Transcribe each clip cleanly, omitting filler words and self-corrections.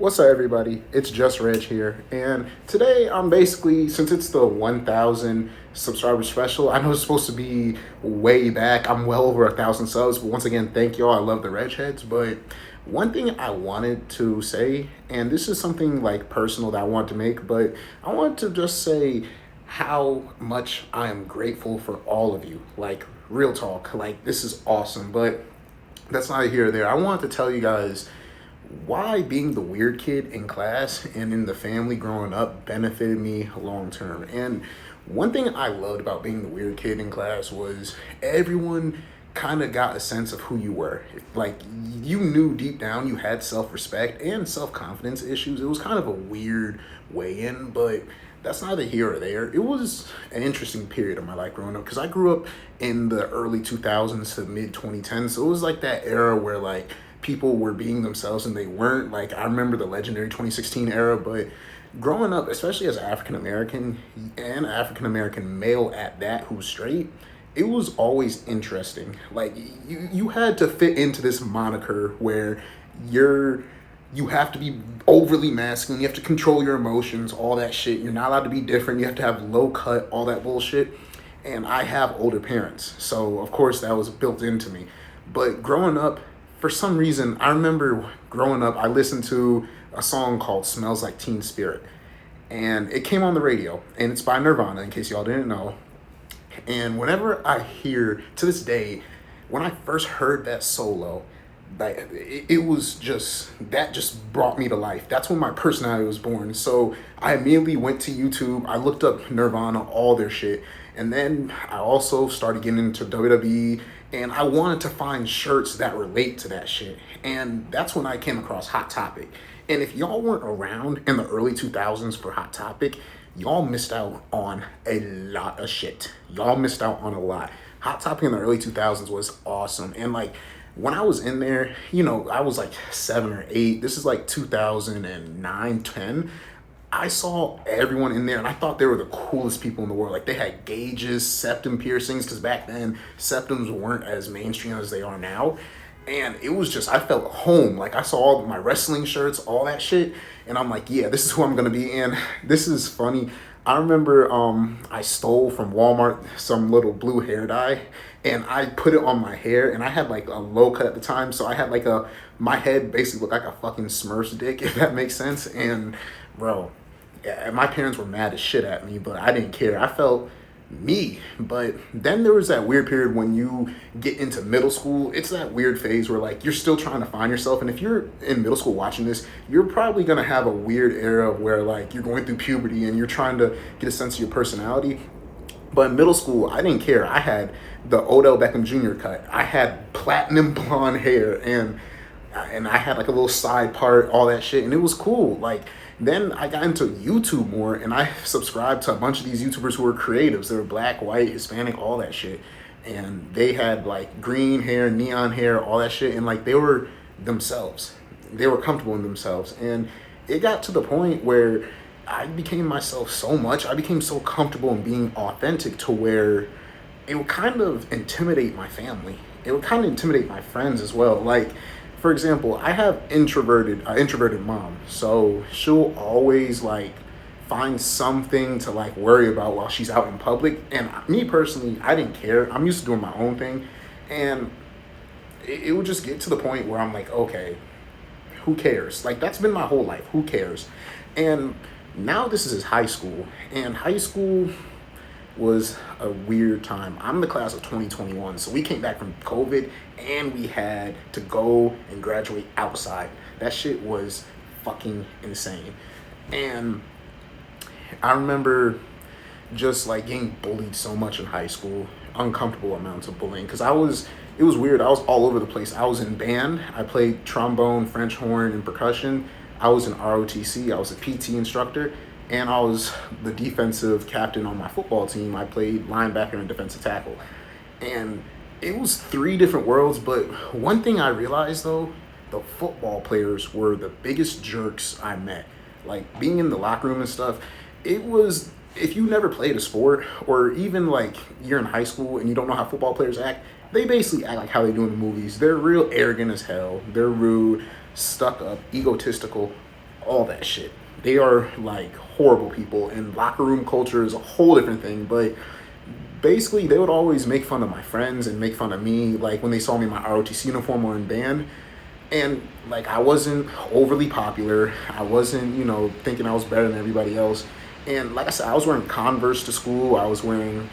What's up, everybody? It's Just Reg here, and today I'm basically, since it's the 1,000 subscriber special, I know it's supposed to be way back. I'm well over 1,000 subs, but once again, thank y'all. I love the Reg Heads. But one thing I wanted to say, and this is something like personal that I want to make, but I want to just say how much I am grateful for all of you. Like, real talk, like, this is awesome, but that's neither here or there. I wanted to tell you guys why being the weird kid in class and in the family growing up benefited me long term. And one thing I loved about being the weird kid in class was everyone kind of got a sense of who you were. Like, you knew deep down you had self respect and self confidence issues. It was kind of a weird way in, but that's neither here or there. It was an interesting period of my life growing up because I grew up in the early 2000s to mid 2010s. So it was like that era where like people were being themselves and they weren't. Like, I remember the legendary 2016 era, but growing up, especially as an African American and African American male at that who's straight, it was always interesting. Like, you had to fit into this moniker where you're you have to be overly masculine, you have to control your emotions, all that shit. You're not allowed to be different, you have to have low cut, all that bullshit. And I have older parents, so of course that was built into me. But growing up, for some reason, I remember growing up, I listened to a song called Smells Like Teen Spirit. And it came on the radio, and it's by Nirvana, in case y'all didn't know. And whenever I hear, to this day, when I first heard that solo, like it was just, that just brought me to life. That's when my personality was born. So I immediately went to YouTube. I looked up Nirvana, all their shit, and then I also started getting into WWE, and I wanted to find shirts that relate to that shit. And that's when I came across Hot Topic. And if y'all weren't around in the early 2000s for Hot Topic, y'all missed out on a lot of shit. Y'all missed out on a lot. Hot Topic in the early 2000s was awesome. And like, when I was in there, I was like 7 or 8. This is like 2009, 10. I saw everyone in there and I thought they were the coolest people in the world. Like, they had gauges, septum piercings, because back then septums weren't as mainstream as they are now. And it was just, I felt home. Like, I saw all my wrestling shirts, all that shit, and I'm like, yeah, this is who I'm gonna be. And this is funny. I remember I stole from Walmart some little blue hair dye, and I put it on my hair, and I had like a low cut at the time, so I had like my head basically looked like a fucking Smurf's dick, if that makes sense. And bro, yeah, my parents were mad as shit at me, but I didn't care. I felt me. But then there was that weird period when you get into middle school. It's that weird phase where like you're still trying to find yourself, and if you're in middle school watching this, you're probably gonna have a weird era where like you're going through puberty and you're trying to get a sense of your personality. But in middle school, I didn't care. I had the Odell Beckham Jr. cut. I had platinum blonde hair, and I had like a little side part, all that shit, and it was cool. Like, then I got into YouTube more, and I subscribed to a bunch of these YouTubers who were creatives. They were black, white, Hispanic, all that shit, and they had like green hair, neon hair, all that shit, and like they were themselves. They were comfortable in themselves, and it got to the point where I became myself so much. I became so comfortable in being authentic to where it would kind of intimidate my family. It would kind of intimidate my friends as well. Like, for example, I have introverted mom, so she'll always like find something to like worry about while she's out in public. And me personally, I didn't care. I'm used to doing my own thing, and it would just get to the point where I'm like, okay, who cares? Like, that's been my whole life. Who cares? And now this is high school, and high school was a weird time. I'm the class of 2021, so we came back from COVID and we had to go and graduate outside. That shit was fucking insane. And I remember just like getting bullied so much in high school, uncomfortable amounts of bullying, because it was weird. I was all over the place. I was in band, I played trombone, French horn, and percussion. I was in ROTC, I was a PT instructor, and I was the defensive captain on my football team. I played linebacker and defensive tackle. And it was 3 different worlds, but one thing I realized though, the football players were the biggest jerks I met. Like, being in the locker room and stuff, it was, if you never played a sport, or even like you're in high school and you don't know how football players act, they basically act like how they do in the movies. They're real arrogant as hell. They're rude, stuck up, egotistical, all that shit. They are like horrible people, and locker room culture is a whole different thing. But basically, they would always make fun of my friends and make fun of me, like when they saw me in my ROTC uniform or in band. And like I wasn't overly popular. I wasn't, thinking I was better than everybody else. And like I said, I was wearing Converse to school. I was wearing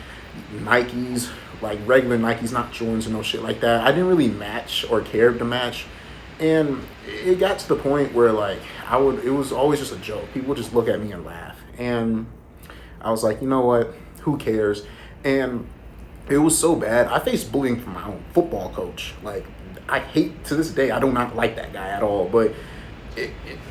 Nikes, like regular Nikes, not Jordans or no shit like that. I didn't really match or care to match. And it got to the point where like it was always just a joke. People would just look at me and laugh. And I was like, you know what? Who cares? And it was so bad. I faced bullying from my own football coach. Like, I hate, to this day, I do not like that guy at all. But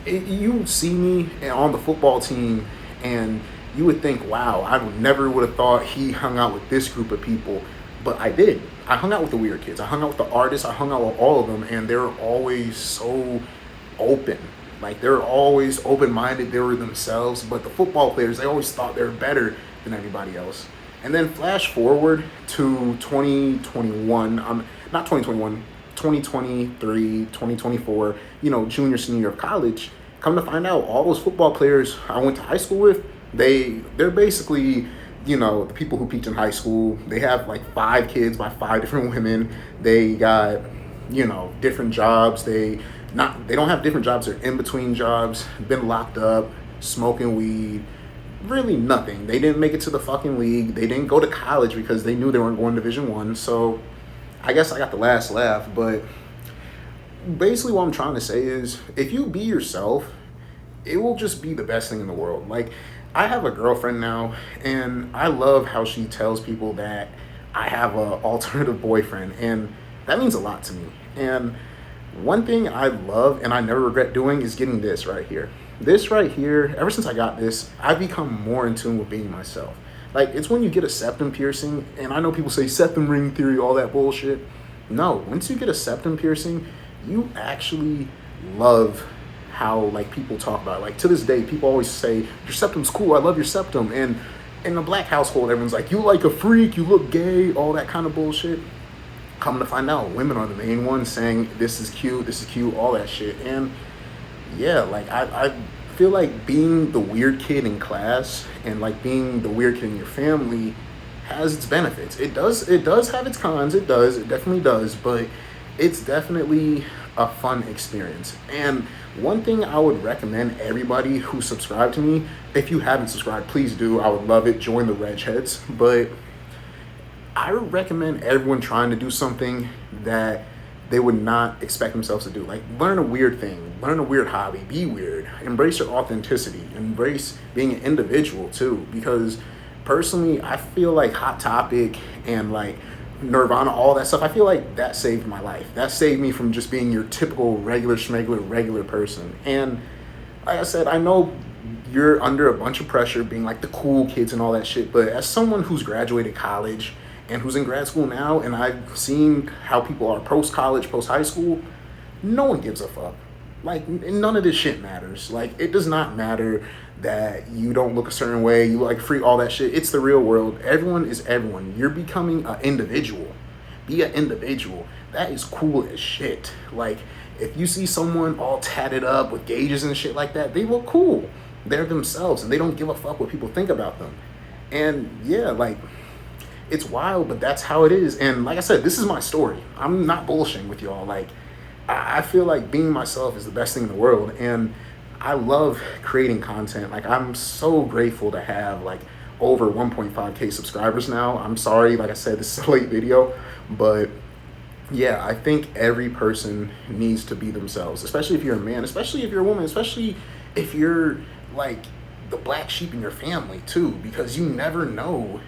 you see me on the football team, and you would think, wow, never would have thought he hung out with this group of people. But I did. I hung out with the weird kids. I hung out with the artists. I hung out with all of them, and they were always so open. Like, they were always open-minded. They were themselves. But the football players, they always thought they were better than everybody else. And then flash forward to 2021, not 2021, 2023, 2024, junior, senior year of college. Come to find out, all those football players I went to high school with, they're basically, the people who peaked in high school. They have like 5 kids by 5 different women. They got, different jobs. They don't have different jobs. They're in between jobs, been locked up, smoking weed, really nothing. They didn't make it to the fucking league. They didn't go to college because they knew they weren't going to Division I. So I guess I got the last laugh. But basically what I'm trying to say is, if you be yourself, it will just be the best thing in the world. Like, I have a girlfriend now, and I love how she tells people that I have an alternative boyfriend, and that means a lot to me. And one thing I love and I never regret doing is getting this right here. This right here, ever since I got this, I've become more in tune with being myself. Like, it's when you get a septum piercing, and I know people say septum ring theory, all that bullshit. No, once you get a septum piercing, you actually love how, like, people talk about it. Like, to this day, people always say, your septum's cool, I love your septum. And in a black household, everyone's like, you like a freak, you look gay, all that kind of bullshit. Come to find out, women are the main ones saying, this is cute, all that shit. And yeah, like, I feel like being the weird kid in class and like being the weird kid in your family has its benefits. It does have its cons. It definitely does, but it's definitely a fun experience. And one thing I would recommend everybody who subscribed to me, if you haven't subscribed, please do. I would love it. Join the Reg Heads. But I would recommend everyone trying to do something that they would not expect themselves to do. Like, learn a weird thing, learn a weird hobby, be weird, embrace your authenticity, embrace being an individual too. Because personally, I feel like Hot Topic and like Nirvana, all that stuff, I feel like that saved my life. That saved me from just being your typical regular schmegler, regular person. And like I said, I know you're under a bunch of pressure being like the cool kids and all that shit, but as someone who's graduated college and who's in grad school now, and I've seen how people are post-college, post-high school, no one gives a fuck. Like, none of this shit matters. Like, it does not matter that you don't look a certain way, you like free, all that shit. It's the real world. Everyone is everyone. You're becoming an individual. Be an individual. That is cool as shit. Like, if you see someone all tatted up with gauges and shit like that, they look cool. They're themselves, and they don't give a fuck what people think about them. And yeah, like, it's wild, but that's how it is. And like I said, this is my story. I'm not bullshitting with y'all. Like, I feel like being myself is the best thing in the world. And I love creating content. Like, I'm so grateful to have like over 1.5K subscribers now. I'm sorry, like I said, this is a late video, but yeah, I think every person needs to be themselves, especially if you're a man, especially if you're a woman, especially if you're like the black sheep in your family too, because you never know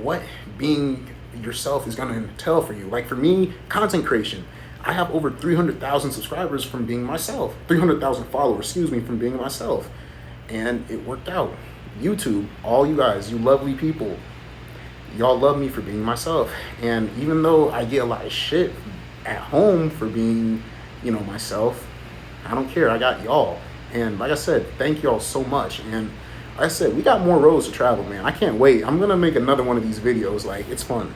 what being yourself is going to entail for you. Like, for me, content creation, I have over 300,000 subscribers from being myself, 300,000 followers, excuse me, from being myself. And it worked out. YouTube, all you guys, you lovely people, y'all love me for being myself. And even though I get a lot of shit at home for being, myself, I don't care. I got y'all. And like I said, thank y'all so much. And like I said, we got more roads to travel, man. I can't wait. I'm going to make another one of these videos. Like, it's fun.